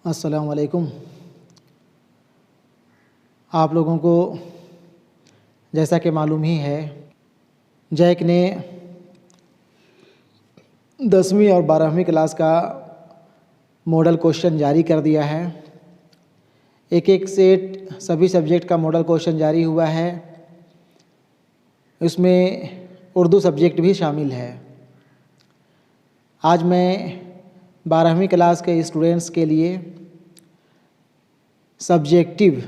अस्सलाम वालेकुम। आप लोगों को जैसा कि मालूम ही है, जैक ने 10वीं और 12वीं क्लास का मॉडल क्वेश्चन जारी कर दिया है। एक एक सेट सभी सब्जेक्ट का मॉडल क्वेश्चन जारी हुआ है। इसमें उर्दू सब्जेक्ट भी शामिल है। आज मैं 12वीं क्लास के स्टूडेंट्स के लिए सब्जेक्टिव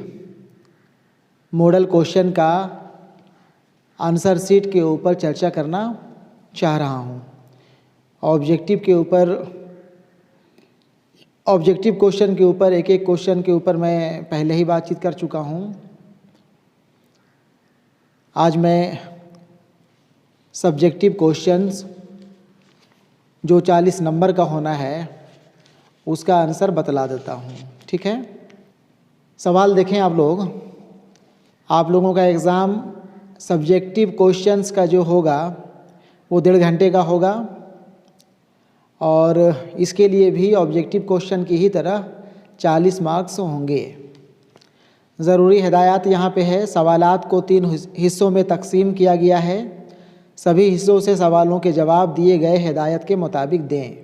मॉडल क्वेश्चन का आंसर शीट के ऊपर चर्चा करना चाह रहा हूँ। ऑब्जेक्टिव क्वेश्चन के ऊपर एक एक क्वेश्चन के ऊपर मैं पहले ही बातचीत कर चुका हूँ। आज मैं सब्जेक्टिव क्वेश्चंस जो 40 नंबर का होना है उसका आंसर बतला देता हूँ। ठीक है, सवाल देखें आप लोग। आप लोगों का एग्ज़ाम सब्जेक्टिव क्वेश्चंस का जो होगा वो 1.5 घंटे का होगा और इसके लिए भी ऑब्जेक्टिव क्वेश्चन की ही तरह 40 मार्क्स होंगे। ज़रूरी हिदायत यहाँ पे है। सवालात को 3 हिस्सों में तकसीम किया गया है। सभी हिस्सों से सवालों के जवाब दिए गए हिदायत के मुताबिक दें।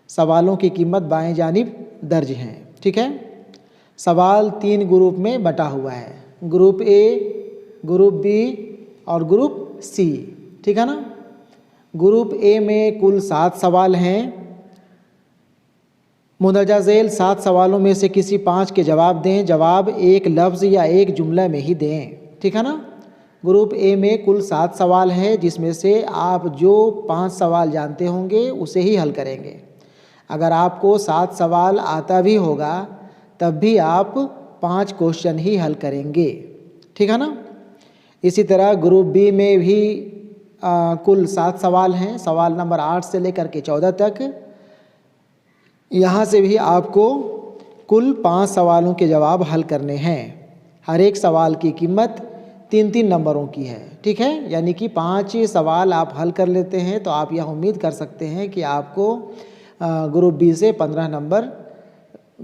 सवालों की कीमत बाएं जानिब दर्ज हैं। ठीक है, सवाल 3 ग्रुप में बटा हुआ है, ग्रुप ए, ग्रुप बी और ग्रुप सी। ठीक है ना। ग्रुप ए में कुल 7 सवाल हैं। मुंदरजा झेल 7 सवालों में से किसी 5 के जवाब दें। जवाब एक लफ्ज़ या एक जुमला में ही दें। ठीक है ना। ग्रुप ए में कुल 7 सवाल हैं, जिसमें से आप जो 5 सवाल जानते होंगे उसे ही हल करेंगे। अगर आपको 7 सवाल आता भी होगा तब भी आप 5 क्वेश्चन ही हल करेंगे। ठीक है ना। इसी तरह ग्रुप बी में भी कुल 7 सवाल हैं, सवाल नंबर 8 से लेकर के 14 तक। यहाँ से भी आपको कुल 5 सवालों के जवाब हल करने हैं। हर एक सवाल की कीमत 3-3 नंबरों की है। ठीक है, यानी कि 5 सवाल आप हल कर लेते हैं तो आप यह उम्मीद कर सकते हैं कि आपको ग्रुप बी से 15 नंबर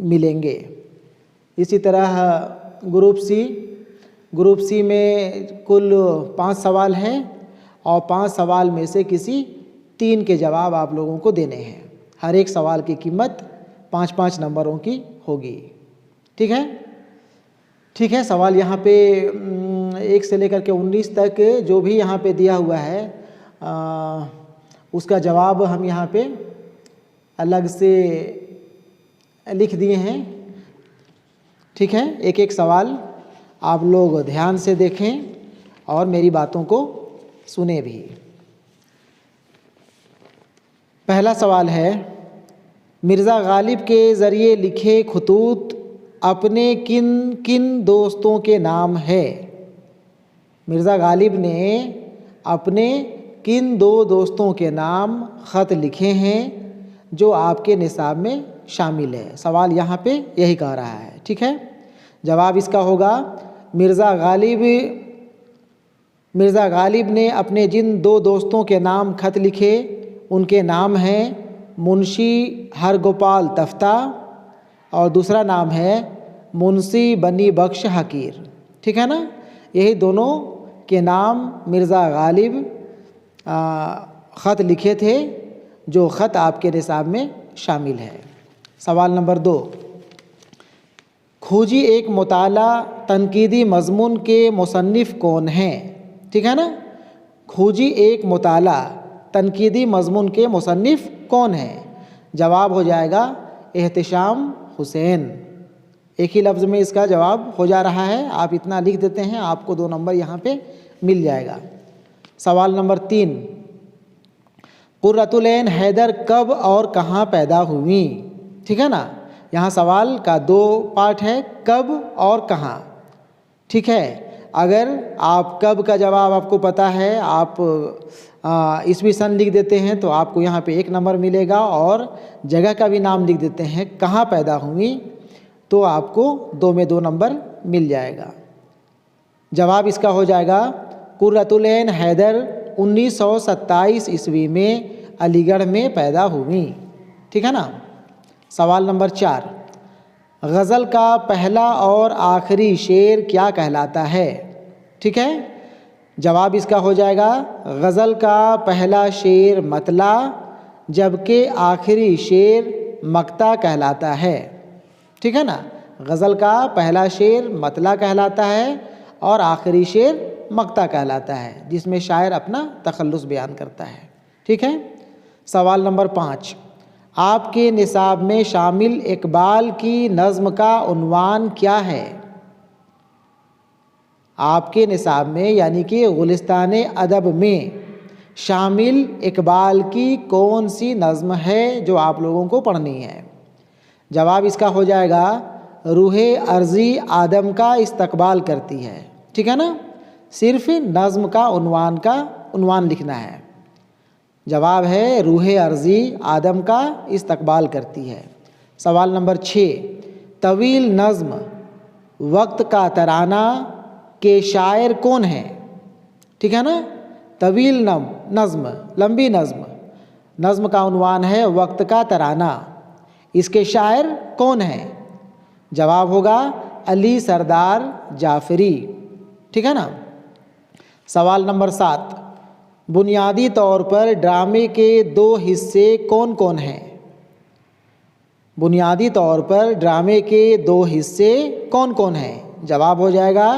मिलेंगे। इसी तरह ग्रुप सी में कुल 5 सवाल हैं और 5 सवाल में से किसी 3 के जवाब आप लोगों को देने हैं। हर एक सवाल की कीमत 5-5 नंबरों की होगी। ठीक है। ठीक है, सवाल यहाँ पे 1 से लेकर के 19 तक जो भी यहाँ पे दिया हुआ है उसका जवाब हम यहाँ पे अलग से लिख दिए हैं। ठीक है, एक एक सवाल आप लोग ध्यान से देखें और मेरी बातों को सुने भी। पहला सवाल है, मिर्ज़ा गालिब के ज़रिए लिखे खतूत अपने किन किन दोस्तों के नाम है? मिर्ज़ा गालिब ने अपने किन 2 दोस्तों के नाम ख़त लिखे हैं जो आपके निसाब में शामिल है? सवाल यहाँ पे यही कह रहा है। ठीक है, जवाब इसका होगा मिर्ज़ा गालिब ने अपने जिन 2 दोस्तों के नाम ख़त लिखे उनके नाम हैं मुंशी हरगोपाल तफ्ता और दूसरा नाम है मुंशी बनी बख्श हकीर। ठीक है ना। यही दोनों के नाम मिर्ज़ा गालिब ख़त लिखे थे जो ख़त आपके निसाब में शामिल है। सवाल नंबर 2, खोजी एक मुताला तनकीदी मज़मून के मुसन्निफ़ कौन हैं? ठीक है ना। खोजी एक मुताला तनकीदी मज़मून के मुसन्निफ़ कौन हैं? जवाब हो जाएगा एहतिशाम हुसैन। एक ही लफ्ज़ में इसका जवाब हो जा रहा है। आप इतना लिख देते हैं, आपको 2 नंबर यहाँ पे मिल जाएगा। सवाल नंबर 3, कुर्रतुल ऐन हैदर कब और कहाँ पैदा हुई? ठीक है ना। यहाँ सवाल का 2 पार्ट है, कब और कहाँ। ठीक है, अगर आप कब का जवाब आपको पता है, आप ईस्वी सन लिख देते हैं तो आपको यहाँ पे 1 नंबर मिलेगा और जगह का भी नाम लिख देते हैं कहाँ पैदा हुई तो आपको 2 में 2 नंबर मिल जाएगा। जवाब इसका हो जाएगा कुर्रतुल ऐन हैदर 1927 ईस्वी में अलीगढ़ में पैदा हुई। ठीक है ना। सवाल नंबर 4, गज़ल का पहला और आखिरी शेर क्या कहलाता है? ठीक है, जवाब इसका हो जाएगा गज़ल का पहला शेर मतला, जबकि आखिरी शेर मक्ता कहलाता है। ठीक है ना, गज़ल का पहला शेर मतला कहलाता है और आखिरी शेर मक्ता कहलाता है, जिसमें शायर अपना तखल्लुस बयान करता है। ठीक है, सवाल नंबर 5, आपके निसाब में शामिल इकबाल की नज़्म का उन्वान क्या है? आपके निसाब में यानी कि गुलिस्तान अदब में शामिल इकबाल की कौन सी नज़्म है जो आप लोगों को पढ़नी है? जवाब इसका हो जाएगा रूहे अर्ज़ी आदम का इस्तकबाल करती है। ठीक है ना, सिर्फ नज़्म का उन्वान लिखना है। जवाब है रूहे अर्ज़ी आदम का इस्तकबाल करती है। सवाल नंबर 6, तवील नज़्म वक्त का तराना के शायर कौन है? ठीक है ना, तवील नज़्म लंबी नज़्म का उन्वान है वक्त का तराना, इसके शायर कौन है? जवाब होगा अली सरदार जाफ़री। ठीक है ना। सवाल नंबर 7, बुनियादी तौर पर ड्रामे के 2 हिस्से कौन कौन हैं? बुनियादी तौर पर ड्रामे के 2 हिस्से कौन कौन हैं? जवाब हो जाएगा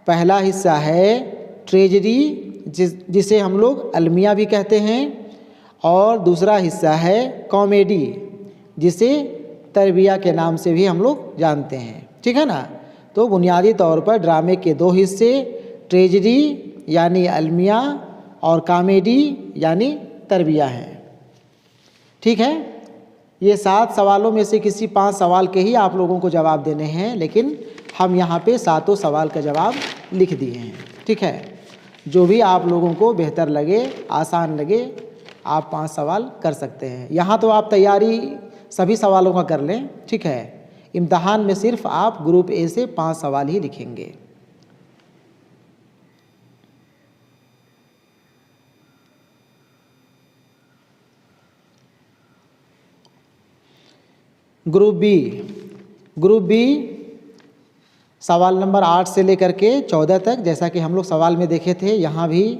पहला हिस्सा है ट्रेजरी, जिसे हम लोग अलमिया भी कहते हैं, और दूसरा हिस्सा है कॉमेडी, जिसे तरबिया के नाम से भी हम लोग जानते हैं। ठीक है ना, तो बुनियादी तौर पर ड्रामे के 2 हिस्से ट्रेजरी यानी अलमिया और कॉमेडी यानी तरबिया हैं। ठीक है, ये 7 सवालों में से किसी 5 सवाल के ही आप लोगों को जवाब देने हैं, लेकिन हम यहाँ पे 7 सवाल का जवाब लिख दिए हैं। ठीक है, जो भी आप लोगों को बेहतर लगे, आसान लगे, आप 5 सवाल कर सकते हैं। यहाँ तो आप तैयारी सभी सवालों का कर लें। ठीक है, इम्तहान में सिर्फ आप ग्रुप ए से 5 सवाल ही लिखेंगे। ग्रुप बी सवाल नंबर 8 से लेकर के 14 तक, जैसा कि हम लोग सवाल में देखे थे, यहाँ भी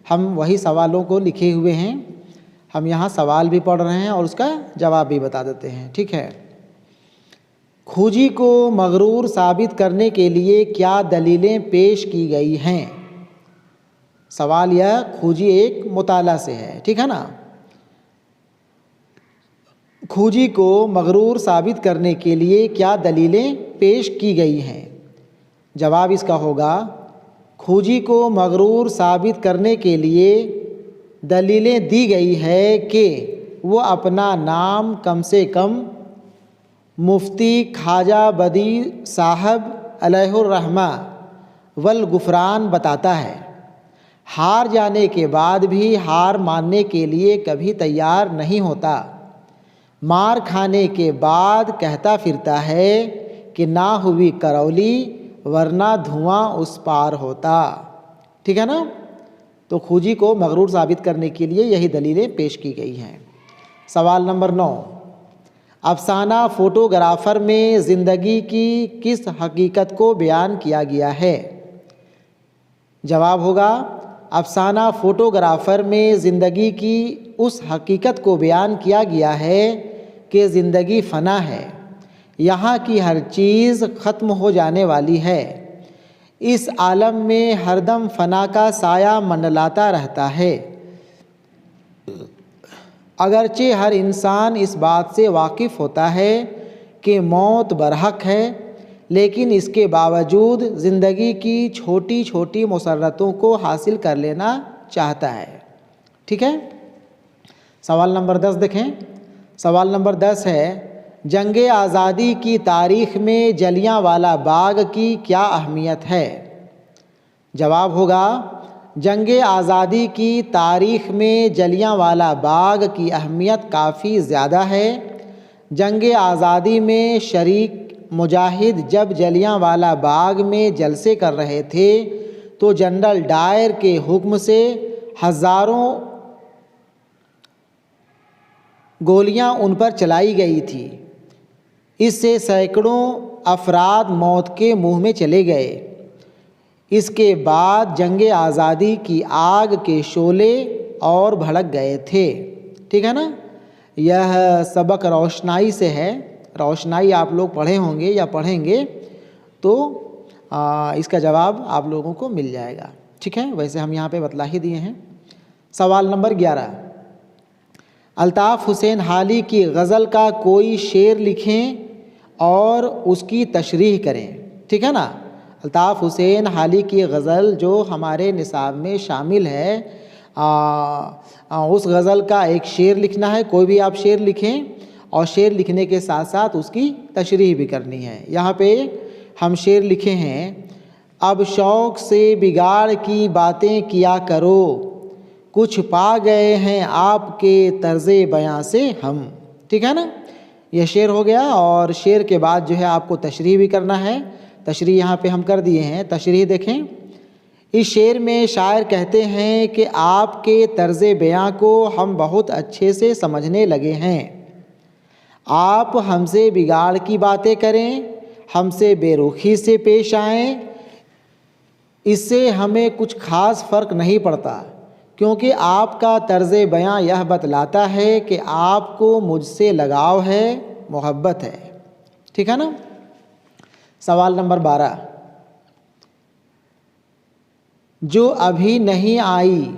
हम वही सवालों को लिखे हुए हैं। हम यहाँ सवाल भी पढ़ रहे हैं और उसका जवाब भी बता देते हैं। ठीक है, खूजी को मगरूर साबित करने के लिए क्या दलीलें पेश की गई हैं? सवाल यह खूजी एक मुताला से है। ठीक है ना, खूजी को मगरूर साबित करने के लिए क्या दलीलें पेश की गई हैं? जवाब इसका होगा खूजी को मगरूर साबित करने के लिए दलीलें दी गई है कि वो अपना नाम कम से कम मुफ्ती ख्वाजा बदी साहब अलैहिर्रहमा वल गुफरान बताता है। हार जाने के बाद भी हार मानने के लिए कभी तैयार नहीं होता। मार खाने के बाद कहता फिरता है कि ना हुई करौली वरना धुआं उस पार होता। ठीक है ना, तो खूजी को मगरूर साबित करने के लिए यही दलीलें पेश की गई हैं। सवाल नंबर 9, अफसाना फोटोग्राफर में ज़िंदगी की किस हकीकत को बयान किया गया है? जवाब होगा अफसाना फोटोग्राफर में ज़िंदगी की उस हकीकत को बयान किया गया है कि ज़िंदगी फ़ना है, यहाँ की हर चीज़ ख़त्म हो जाने वाली है। इस आलम में हरदम फ़ना का साया मंडलाता रहता है। अगरचे हर इंसान इस बात से वाकिफ़ होता है कि मौत बरहक है, लेकिन इसके बावजूद ज़िंदगी की छोटी छोटी मुसर्रतों को हासिल कर लेना चाहता है। ठीक है, सवाल नंबर 10 देखें। सवाल नंबर 10 है, जंग आज़ादी की तारीख़ में जलियांवाला बाग की क्या अहमियत है? जवाब होगा जंग आज़ादी की तारीख़ में जलियांवाला बाग की अहमियत काफ़ी ज़्यादा है। जंग आज़ादी में शरीक मुजाहिद जब जलियांवाला बाग में जलसे कर रहे थे तो जनरल डायर के हुक्म से हज़ारों गोलियां उन पर चलाई गई थी। इससे सैकड़ों अफराद मौत के मुंह में चले गए। इसके बाद जंग आज़ादी की आग के शोले और भड़क गए थे। ठीक है ना। यह सबक रोशनाई से है। रोशनाई आप लोग पढ़े होंगे या पढ़ेंगे तो इसका जवाब आप लोगों को मिल जाएगा। ठीक है, वैसे हम यहाँ पे बतला ही दिए हैं। सवाल नंबर 11, अल्ताफ़ हुसैन हाली की गज़ल का कोई शेर लिखें और उसकी तशरीह करें। ठीक है ना। अल्ताफ़ हुसैन हाली की गज़ल जो हमारे निसाब में शामिल है, उस गज़ल का एक शेर लिखना है। कोई भी आप शेर लिखें और शेर लिखने के साथ साथ उसकी तशरीह भी करनी है। यहाँ पे हम शेर लिखे हैं, अब शौक़ से बिगाड़ की बातें किया करो, कुछ पा गए हैं आपके तर्ज़े बयां से हम। ठीक है ना। यह शेर हो गया। और शेर के बाद जो है आपको तशरीह भी करना है। तशरीह यहाँ पे हम कर दिए हैं। तशरीह देखें। इस शेर में शायर कहते हैं कि आपके तर्ज़े बयां को हम बहुत अच्छे से समझने लगे हैं। आप हमसे बिगाड़ की बातें करें, हमसे बेरुखी से पेश आएँ, इससे हमें कुछ ख़ास फ़र्क नहीं पड़ता, क्योंकि आपका तर्ज़े बयां यह बतलाता है कि आपको मुझसे लगाव है, मोहब्बत है। ठीक है ना। सवाल नंबर 12, जो अभी नहीं आई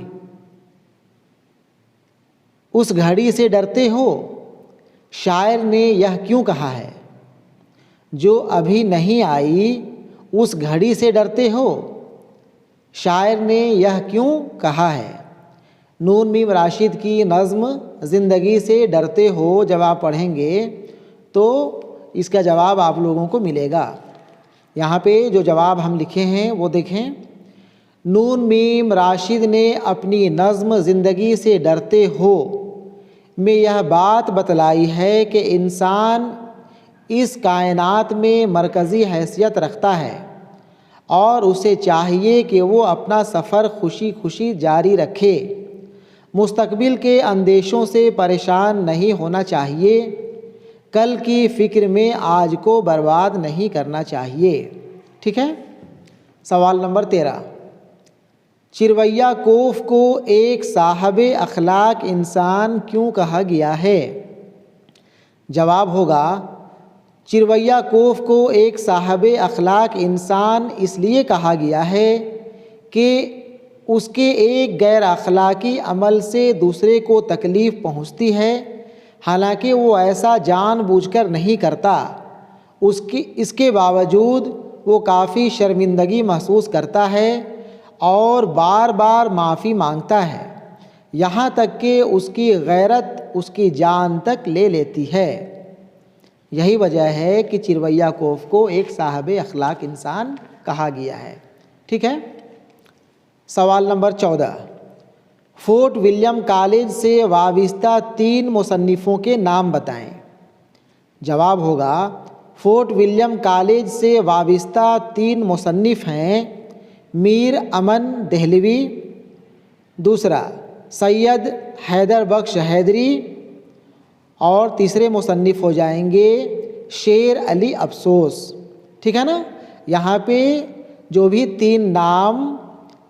उस घड़ी से डरते हो, शायर ने यह क्यों कहा है। जो अभी नहीं आई उस घड़ी से डरते हो, शायर ने यह क्यों कहा है। नून मीम राशिद की नज़्म ज़िंदगी से डरते हो जब आप पढ़ेंगे तो इसका जवाब आप लोगों को मिलेगा। यहाँ पे जो जवाब हम लिखे हैं वो देखें। नून मीम राशिद ने अपनी नज़्म ज़िंदगी से डरते हो में यह बात बतलाई है कि इंसान इस कायनात में मरकज़ी हैसियत रखता है और उसे चाहिए कि वो अपना सफ़र खुशी खुशी जारी रखे। मुस्तकबिल के अंदेशों से परेशान नहीं होना चाहिए। कल की फ़िक्र में आज को बर्बाद नहीं करना चाहिए। ठीक है। सवाल नंबर 13, चिरवैया कोफ को एक साहबे अखलाक इंसान क्यों कहा गया है। जवाब होगा, चिरवैया कोफ को एक साहबे अखलाक इंसान इसलिए कहा गया है कि उसके एक गैर अखलाकी अमल से दूसरे को तकलीफ़ पहुंचती है, हालांकि वो ऐसा जानबूझकर नहीं करता। इसके बावजूद वो काफ़ी शर्मिंदगी महसूस करता है और बार बार माफ़ी मांगता है, यहाँ तक कि उसकी गैरत उसकी जान तक ले लेती है। यही वजह है कि चिरवैया कोफ को एक साहबे अखलाक इंसान कहा गया है। ठीक है। सवाल नंबर 14, फोर्ट विलियम कॉलेज से वाबिस्ता 3 मुसन्निफ़ों के नाम बताएं। जवाब होगा, फोर्ट विलियम कॉलेज से वाबिस्ता 3 मुसन्निफ़ हैं, मीर अमन देहलवी, दूसरा सैयद हैदर बख्श हैदरी और तीसरे मुसन्निफ़ हो जाएंगे शेर अली अफसोस। ठीक है ना। यहाँ पे जो भी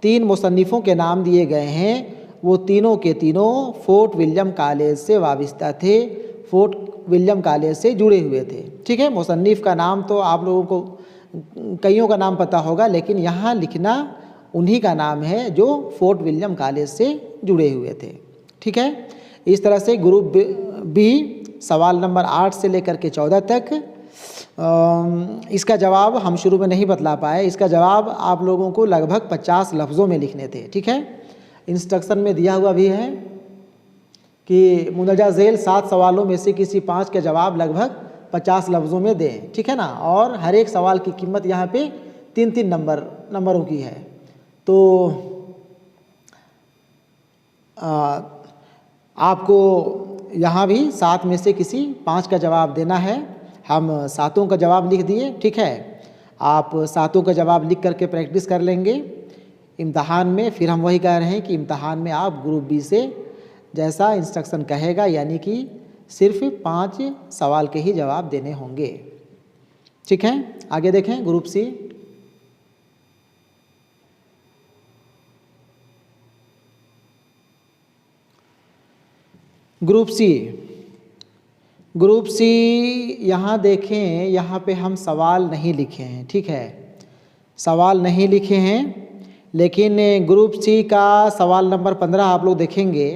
3 मुसन्निफ़ों के नाम दिए गए हैं वो तीनों के तीनों फोर्ट विलियम कॉलेज से वाबिस्ता थे, फोर्ट विलियम कॉलेज से जुड़े हुए थे। ठीक है। मुसन्निफ़ का नाम तो आप लोगों को कईयों का नाम पता होगा, लेकिन यहाँ लिखना उन्हीं का नाम है जो फोर्ट विलियम कॉलेज से जुड़े हुए थे। ठीक है। इस तरह से ग्रुप बी सवाल नंबर 8 से लेकर के 14 तक इसका जवाब हम शुरू में नहीं बतला पाए। इसका जवाब आप लोगों को लगभग 50 लफ्ज़ों में लिखने थे। ठीक है। इंस्ट्रक्शन में दिया हुआ भी है कि मुंदरजा झेल 7 सवालों में से किसी 5 के जवाब लगभग 50 लफ्ज़ों में दें। ठीक है ना। और हर एक सवाल की कीमत यहाँ पे 3-3 नंबरों की है। तो आपको यहाँ भी 7 में से किसी 5 का जवाब देना है। हम 7 का जवाब लिख दिए। ठीक है। आप 7 का जवाब लिख करके प्रैक्टिस कर लेंगे इम्तहान में। फिर हम वही कह रहे हैं कि इम्तहान में आप ग्रुप बी से जैसा इंस्ट्रक्शन कहेगा, यानी कि सिर्फ 5 सवाल के ही जवाब देने होंगे। ठीक है, आगे देखें ग्रुप सी। ग्रुप सी यहाँ देखें, यहाँ पे हम सवाल नहीं लिखे हैं। ठीक है, सवाल नहीं लिखे हैं, लेकिन ग्रुप सी का सवाल नंबर 15 आप लोग देखेंगे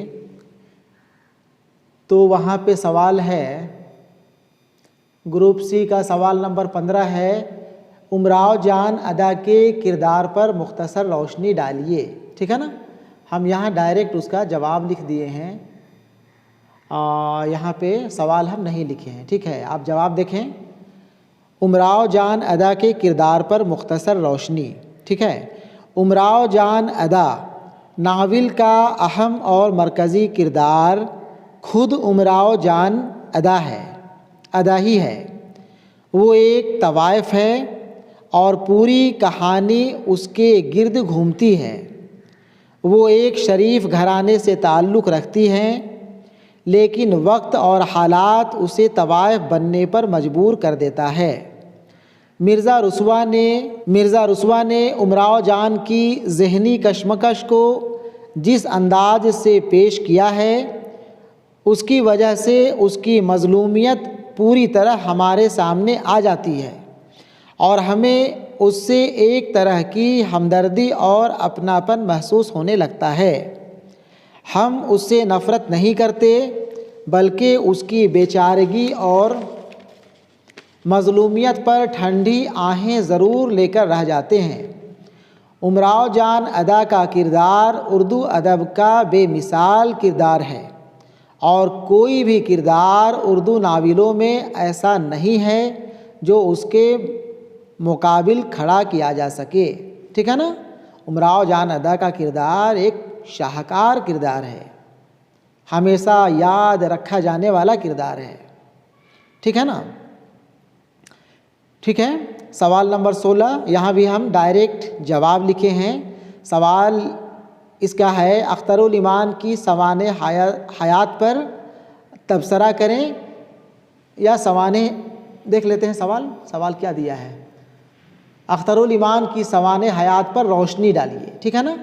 तो वहाँ पे सवाल है, ग्रुप सी का सवाल नंबर 15 है, उमराव जान अदा के किरदार पर मुख्तसर रोशनी डालिए। ठीक है ना, हम यहाँ डायरेक्ट उसका जवाब लिख दिए हैं, यहाँ पे सवाल हम नहीं लिखे हैं। ठीक है, आप जवाब देखें, उमराव जान अदा के किरदार पर मुख्तसर रोशनी। ठीक है, उमराव जान अदा नावल का अहम और मरकज़ी किरदार खुद उमराव जान अदा है, अदा ही है। वो एक तवाइफ है और पूरी कहानी उसके गिर्द घूमती है। वो एक शरीफ घराने से ताल्लुक़ रखती हैं, लेकिन वक्त और हालात उसे तवाइफ बनने पर मजबूर कर देता है। मिर्ज़ा रुस्वा ने उमराव जान की ज़हनी कशमकश को जिस अंदाज से पेश किया है, उसकी वजह से उसकी मज़लूमियत पूरी तरह हमारे सामने आ जाती है और हमें उससे एक तरह की हमदर्दी और अपनापन महसूस होने लगता है। हम उससे नफ़रत नहीं करते, बल्कि उसकी बेचारगी और मज़लूमियत पर ठंडी आहें ज़रूर लेकर रह जाते हैं। उमराव जान अदा का किरदार उर्दू अदब का बेमिसाल किरदार है और कोई भी किरदार उर्दू नावलों में ऐसा नहीं है जो उसके मुकाबिल खड़ा किया जा सके। ठीक है ना, उमराव जान अदा का किरदार एक शाहकार किरदार है, हमेशा याद रखा जाने वाला किरदार है। ठीक है ना। ठीक है, सवाल नंबर 16, यहाँ भी हम डायरेक्ट जवाब लिखे हैं। सवाल इसका है, अख्तरुल ईमान की सवाने हयात पर तबसरा करें या सवाने, देख लेते हैं सवाल क्या दिया है। अख्तरुल ईमान की सवाने हयात पर रोशनी डालिए। ठीक है ना,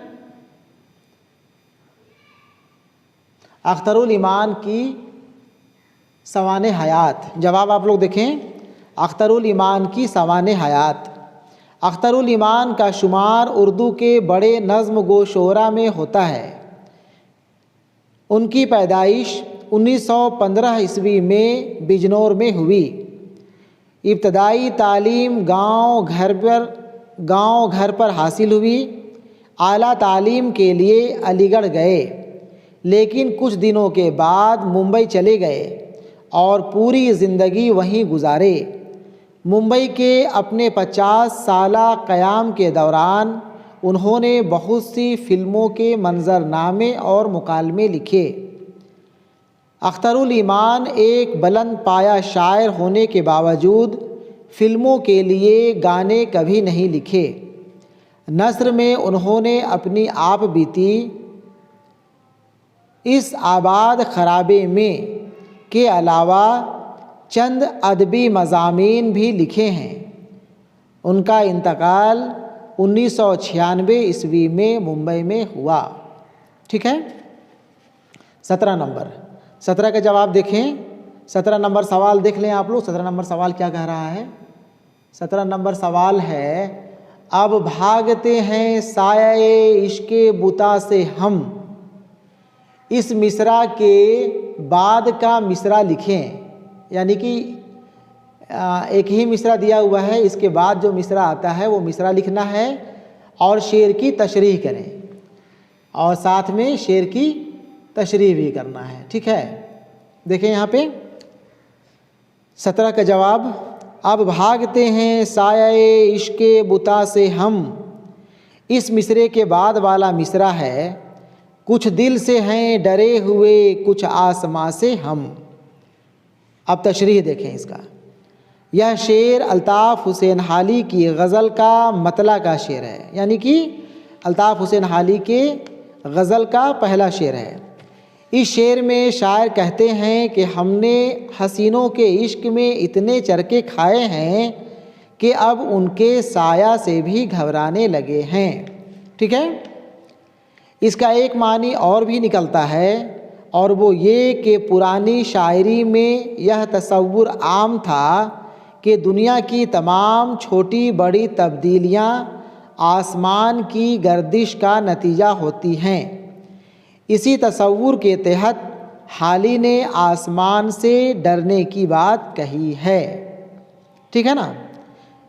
अख्तरुल ईमान की सवाने हयात, जवाब आप लोग देखें, अख्तरुल ईमान की सवाने हयात। अख्तरुल ईमान का शुमार उर्दू के बड़े नज़्म गो शोरा में होता है। उनकी पैदाइश 1915 ईस्वी में बिजनौर में हुई। इब्तदाई तालीम गांव घर पर हासिल हुई। आला तालीम के लिए अलीगढ़ गए, लेकिन कुछ दिनों के बाद मुंबई चले गए और पूरी ज़िंदगी वहीं गुजारे। मुंबई के अपने 50 साला क़याम के दौरान उन्होंने बहुत सी फ़िल्मों के मंजरनामे और मुकालमे लिखे। अख्तरुल ईमान एक बुलंद पाया शायर होने के बावजूद फ़िल्मों के लिए गाने कभी नहीं लिखे। नस्र में उन्होंने अपनी आप बीती इस आबाद खराबे में के अलावा चंद अदबी मज़ामीन भी लिखे हैं। उनका इंतकाल 1996 ईस्वी में मुंबई में हुआ। ठीक है, 17 का जवाब देखें। 17 नंबर सवाल देख लें आप लोग। 17 नंबर सवाल क्या कह रहा है? 17 नंबर सवाल है, अब भागते हैं साये इश्के बुता से हम। इस मिसरा के बाद का मिसरा लिखें, यानी कि एक ही मिसरा दिया हुआ है, इसके बाद जो मिसरा आता है वो मिसरा लिखना है और शेर की तशरीह करें और साथ में शेर की तशरीह भी करना है। ठीक है, देखें यहाँ पे 17 का जवाब, अब भागते हैं साये इश्के बुता से हम। इस मिसरे के बाद वाला मिसरा है, कुछ दिल से हैं डरे हुए कुछ आसमां से हम। अब तशरीह देखें इसका। यह शेर अल्ताफ़ हुसैन हाली की गज़ल का मतला का शेर है, यानी कि अल्ताफ़ हुसैन हाली के गज़ल का पहला शेर है। इस शेर में शायर कहते हैं कि हमने हसीनों के इश्क में इतने चरके खाए हैं कि अब उनके साया से भी घबराने लगे हैं। ठीक है, इसका एक मानी और भी निकलता है, और वो ये कि पुरानी शायरी में यह तसव्वुर आम था कि दुनिया की तमाम छोटी बड़ी तब्दीलियाँ आसमान की गर्दिश का नतीजा होती हैं। इसी तसव्वुर के तहत हाली ने आसमान से डरने की बात कही है। ठीक है ना,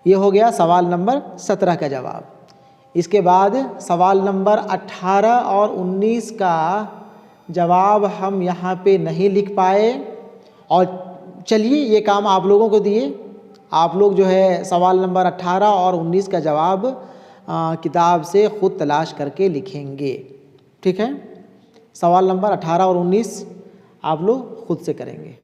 ये हो गया सवाल नंबर 17 का जवाब। इसके बाद सवाल नंबर 18 और 19 का जवाब हम यहाँ पे नहीं लिख पाए, और चलिए ये काम आप लोगों को दिए, आप लोग जो है सवाल नंबर 18 और 19 का जवाब किताब से ख़ुद तलाश करके लिखेंगे। ठीक है, सवाल नंबर 18 और 19 आप लोग खुद से करेंगे।